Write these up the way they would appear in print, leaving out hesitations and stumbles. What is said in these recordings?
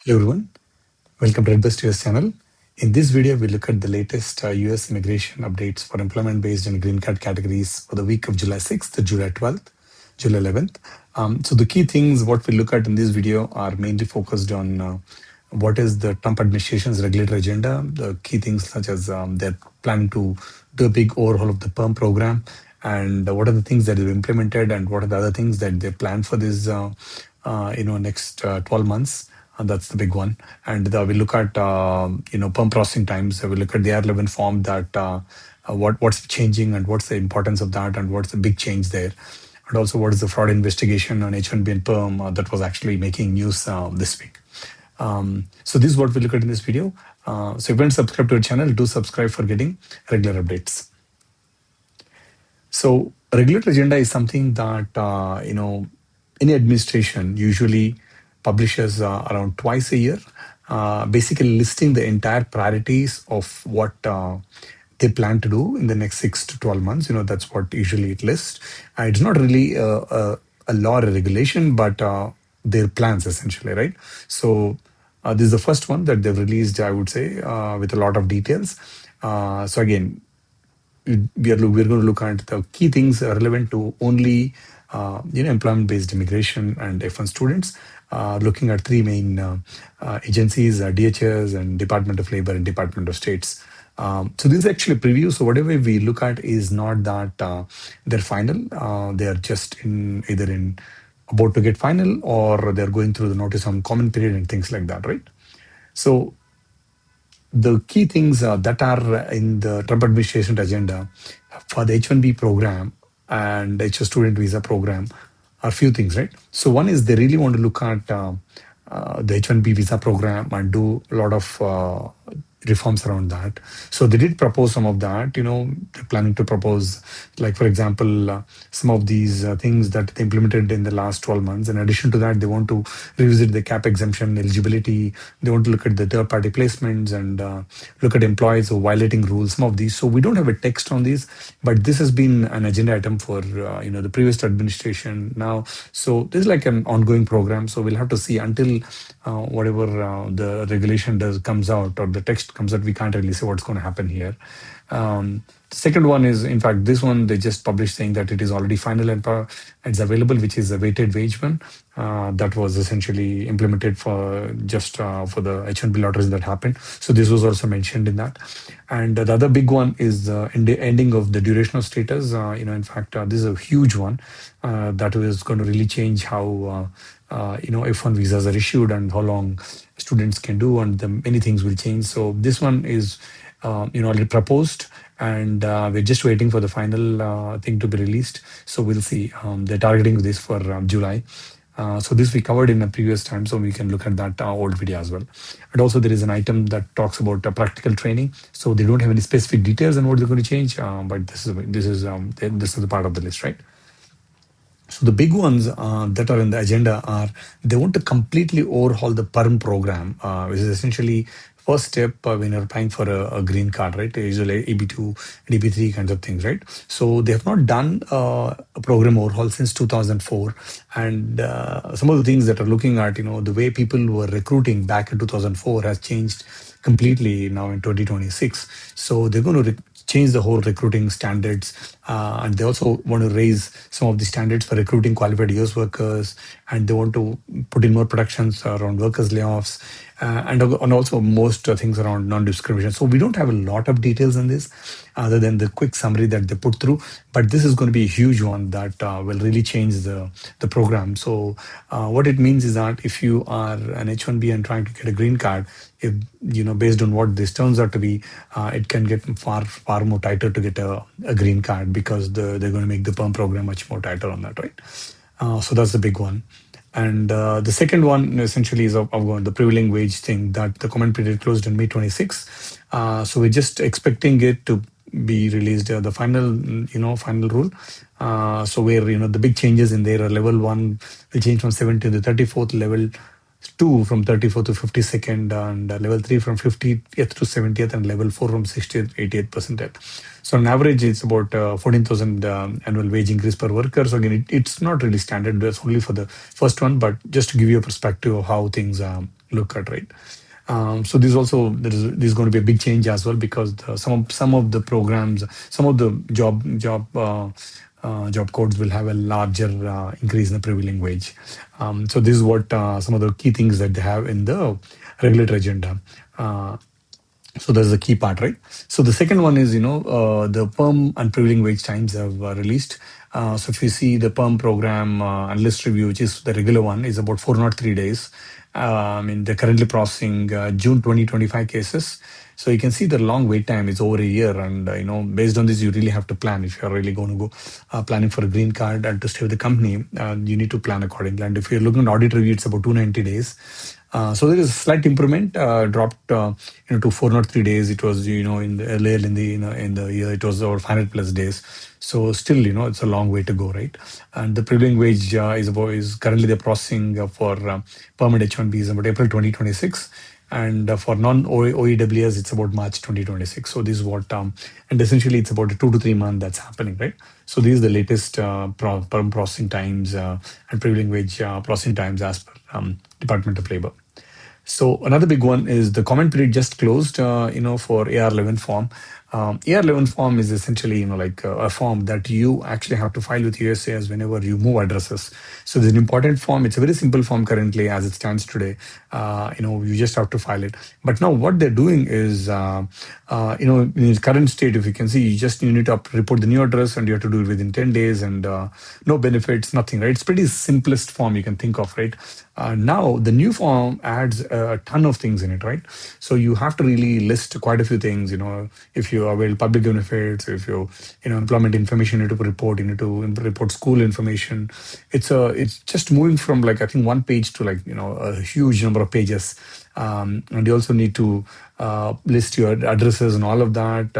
Hello everyone, welcome to Redbust US channel. In this video, we look at the latest US immigration updates for employment-based and green card categories for the week of July 6th to July 12th, July 11th. So the key things what we look at in this video are mainly focused on what is the Trump administration's regulatory agenda, the key things such as they're planning to do a big overhaul of the PERM program, and what are the things that they've implemented and what are the other things that they plan for this next 12 months. That's the big one. And we look at perm processing times. We look at the AR-11 form that what's changing and what's the importance of that and what's the big change there. And also what is the fraud investigation on H1B and perm that was actually making news this week. So this is what we look at in this video. So if you haven't subscribed to our channel, do subscribe for getting regular updates. So regulatory agenda is something that any administration usually publishes around twice a year, basically listing the entire priorities of what they plan to do in the next 6 to 12 months. That's what usually it lists. It's not really a law or a regulation, but their plans essentially, right? So this is the first one that they've released, I would say, with a lot of details. So again, we're going to look at the key things relevant to only employment-based immigration and F1 students, looking at three main agencies, DHS and Department of Labor and Department of States. So this is actually a preview. So whatever we look at is not that they're final. They are just either in about to get final or they're going through the notice on comment period and things like that, right? So the key things that are in the Trump administration agenda for the H1B program and H1 student visa program are a few things, right? So one is they really want to look at the H1B visa program and do a lot of reforms around that. So they did propose some of that, they're planning to propose, like, for example, some of these things that they implemented in the last 12 months. In addition to that, they want to revisit the cap exemption eligibility. They want to look at the third party placements and look at employees who are violating rules, some of these. So we don't have a text on these, but this has been an agenda item for, the previous administration now. So this is like an ongoing program. So we'll have to see until whatever the regulation comes out or the text comes out, we can't really say what's going to happen here. The second one is, in fact, this one they just published saying that it is already final and it's available, which is a weighted wage one that was essentially implemented for just for the H1B lotteries that happened. So this was also mentioned in that. And the other big one is the ending of the durational status. In fact, this is a huge one that is going to really change how F1 visas are issued and how long students can do, and many things will change. So this one is already proposed, and we're just waiting for the final thing to be released. So we'll see. They're targeting this for July. So this we covered in a previous time, so we can look at that old video as well. And also there is an item that talks about practical training. So they don't have any specific details on what they're going to change, but this is the part of the list, right? So the big ones that are in the agenda are they want to completely overhaul the PERM program, which is essentially first step when you're applying for a green card, right? Usually EB2, EB3 kinds of things, right? So they have not done a program overhaul since 2004. And some of the things that are looking at, the way people were recruiting back in 2004 has changed completely now in 2026. So they're going to change the whole recruiting standards, and they also want to raise some of the standards for recruiting qualified US workers, and they want to put in more protections around workers layoffs, and also most things around non-discrimination. So we don't have a lot of details on this other than the quick summary that they put through, but this is going to be a huge one that will really change the program. So what it means is that if you are an H1B and trying to get a green card, if based on what this turns out to be, it can get far more tighter to get a green card because they're going to make the PERM program much more tighter on that, right? So that's the big one. And the second one essentially is of the prevailing wage thing that the comment period closed on May 26. So we're just expecting it to be released, the final rule. So where, the big changes in there are level 1 will change from 7 to the 34th, level 2 from 34th to 52nd, and level 3 from 50th to 70th, and level 4 from 60th to 88th percentile. So on average, it's about 14,000 annual wage increase per worker. So again, it's not really standard. That's only for the first one, but just to give you a perspective of how things look at, right? So this also there's going to be a big change as well, because some of the programs, some of the job codes will have a larger increase in the prevailing wage. So this is what some of the key things that they have in the regulatory agenda. So that's the key part, right? So the second one is, the perm and prevailing wage times have released. So if you see the perm program analyst review, which is the regular one, is about 403 days. I mean, they're currently processing June 2025 cases. So you can see the long wait time is over a year. And, based on this, you really have to plan. If you're really going to go planning for a green card and to stay with the company, you need to plan accordingly. And if you're looking at audit review, it's about 290 days. So there is a slight improvement, dropped to 403 days. It was in the earlier in the year it was over 500 plus days. So still it's a long way to go, right? And the prevailing wage is currently the processing for permanent H1B is about April 2026. And for non-OEWs, it's about March 2026. So this is what, and essentially it's about a 2 to 3 month that's happening, right? So these are the latest perm processing times and prevailing wage processing times as per Department of Labor. So another big one is the comment period just closed, for AR-11 form. AR-11 form is essentially, like a form that you actually have to file with USCIS whenever you move addresses. So there's an important form. It's a very simple form currently as it stands today. You just have to file it. But now what they're doing is, in its current state, if you can see, you need to report the new address and you have to do it within 10 days and no benefits, nothing, right? It's pretty simplest form you can think of, right? Now the new form adds a ton of things in it, right? So you have to really list quite a few things. If you avail public benefits, if employment information you need to report, you need to report school information. It's just moving from, like, I think one page to, like, a huge number of pages. And you also need to list your addresses and all of that,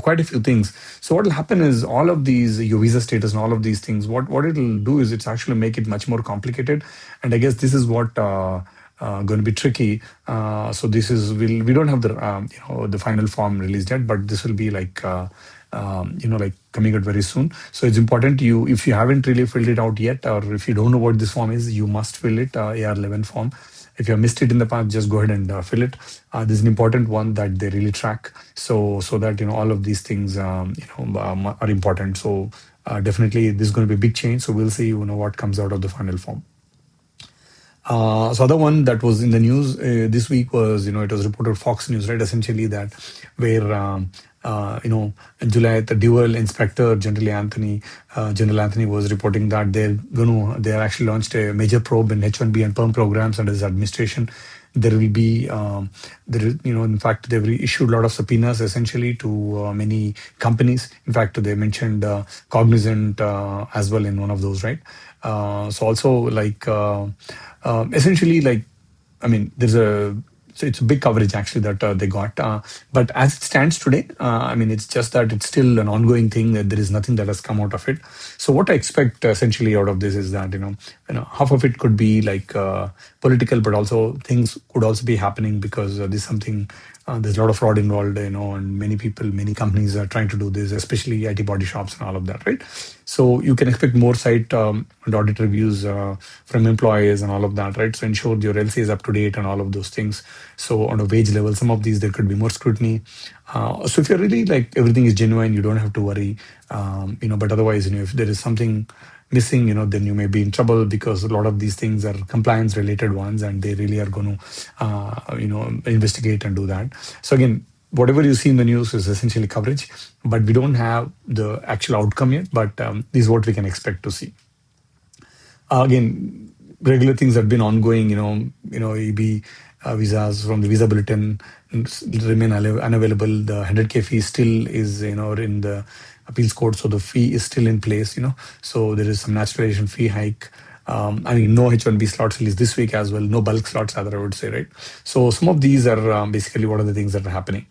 quite a few things. So what will happen is all of these, your visa status and all of these things, what it'll do is it's actually make it much more complicated. And I guess this is what going to be tricky. So we don't have the final form released yet, but this will be like like coming out very soon. So it's important if you haven't really filled it out yet, or if you don't know what this form is, you must fill it, AR-11 form. If you have missed it in the past, just go ahead and fill it. This is an important one that they really track, so that all of these things are important. So definitely this is going to be a big change. So we'll see what comes out of the final form. So other one that was in the news this week was, it was reported Fox News, right? Essentially that where, in July, the dual inspector, General Anthony was reporting that they actually launched a major probe in H1B and PERM programs under his administration. There will be, in fact, they've issued a lot of subpoenas essentially to many companies. In fact, they mentioned Cognizant as well in one of those, right? So also, like, essentially, like, I mean, so it's a big coverage actually that they got. But as it stands today, I mean, it's just that it's still an ongoing thing. That there is nothing that has come out of it. So what I expect essentially out of this is that half of it could be like political, but also things could also be happening because there's something. There's a lot of fraud involved, and many companies are trying to do this, especially IT body shops and all of that, right? So you can expect more site and audit reviews from employees and all of that, right? So ensure your LC is up to date and all of those things. So on a wage level, some of these, there could be more scrutiny. So if you're really like everything is genuine, you don't have to worry, but otherwise, if there is something missing, then you may be in trouble because a lot of these things are compliance related ones and they really are going to, investigate and do that. So again, whatever you see in the news is essentially coverage, but we don't have the actual outcome yet, but this is what we can expect to see. Again, regular things have been ongoing, EB visas from the visa bulletin remain unavailable. The 100K fee still is, in the appeals court, so the fee is still in place, so there is some naturalization fee hike. I mean, no H1B slots released this week as well, no bulk slots either, I would say, right? So some of these are basically what are the things that are happening.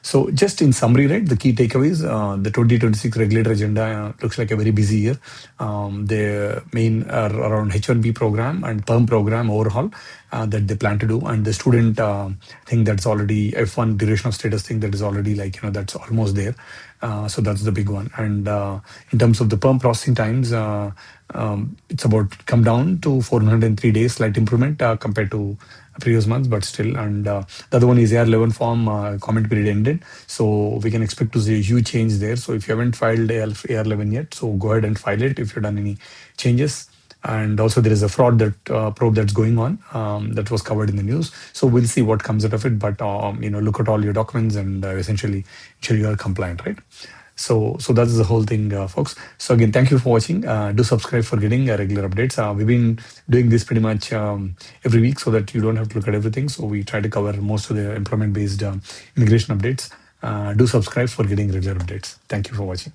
So just in summary, right, the key takeaways, the 2026 regulatory agenda looks like a very busy year. The main are around H1B program and PERM program overhaul. that they plan to do, and the student thing that's already F1 duration of status thing that is already like that's almost there. So that's the big one. And in terms of the perm processing times, it's about come down to 403 days, slight improvement compared to previous months, but still. And the other one is AR-11 form comment period ended, so we can expect to see a huge change there. So if you haven't filed AR-11 yet, so go ahead and file it if you've done any changes. And also there is a fraud that probe that's going on that was covered in the news. So we'll see what comes out of it. But look at all your documents and essentially ensure you are compliant, right? So that is the whole thing, folks. So again, thank you for watching. Do subscribe for getting regular updates. We've been doing this pretty much every week so that you don't have to look at everything. So we try to cover most of the employment-based immigration updates. Do subscribe for getting regular updates. Thank you for watching.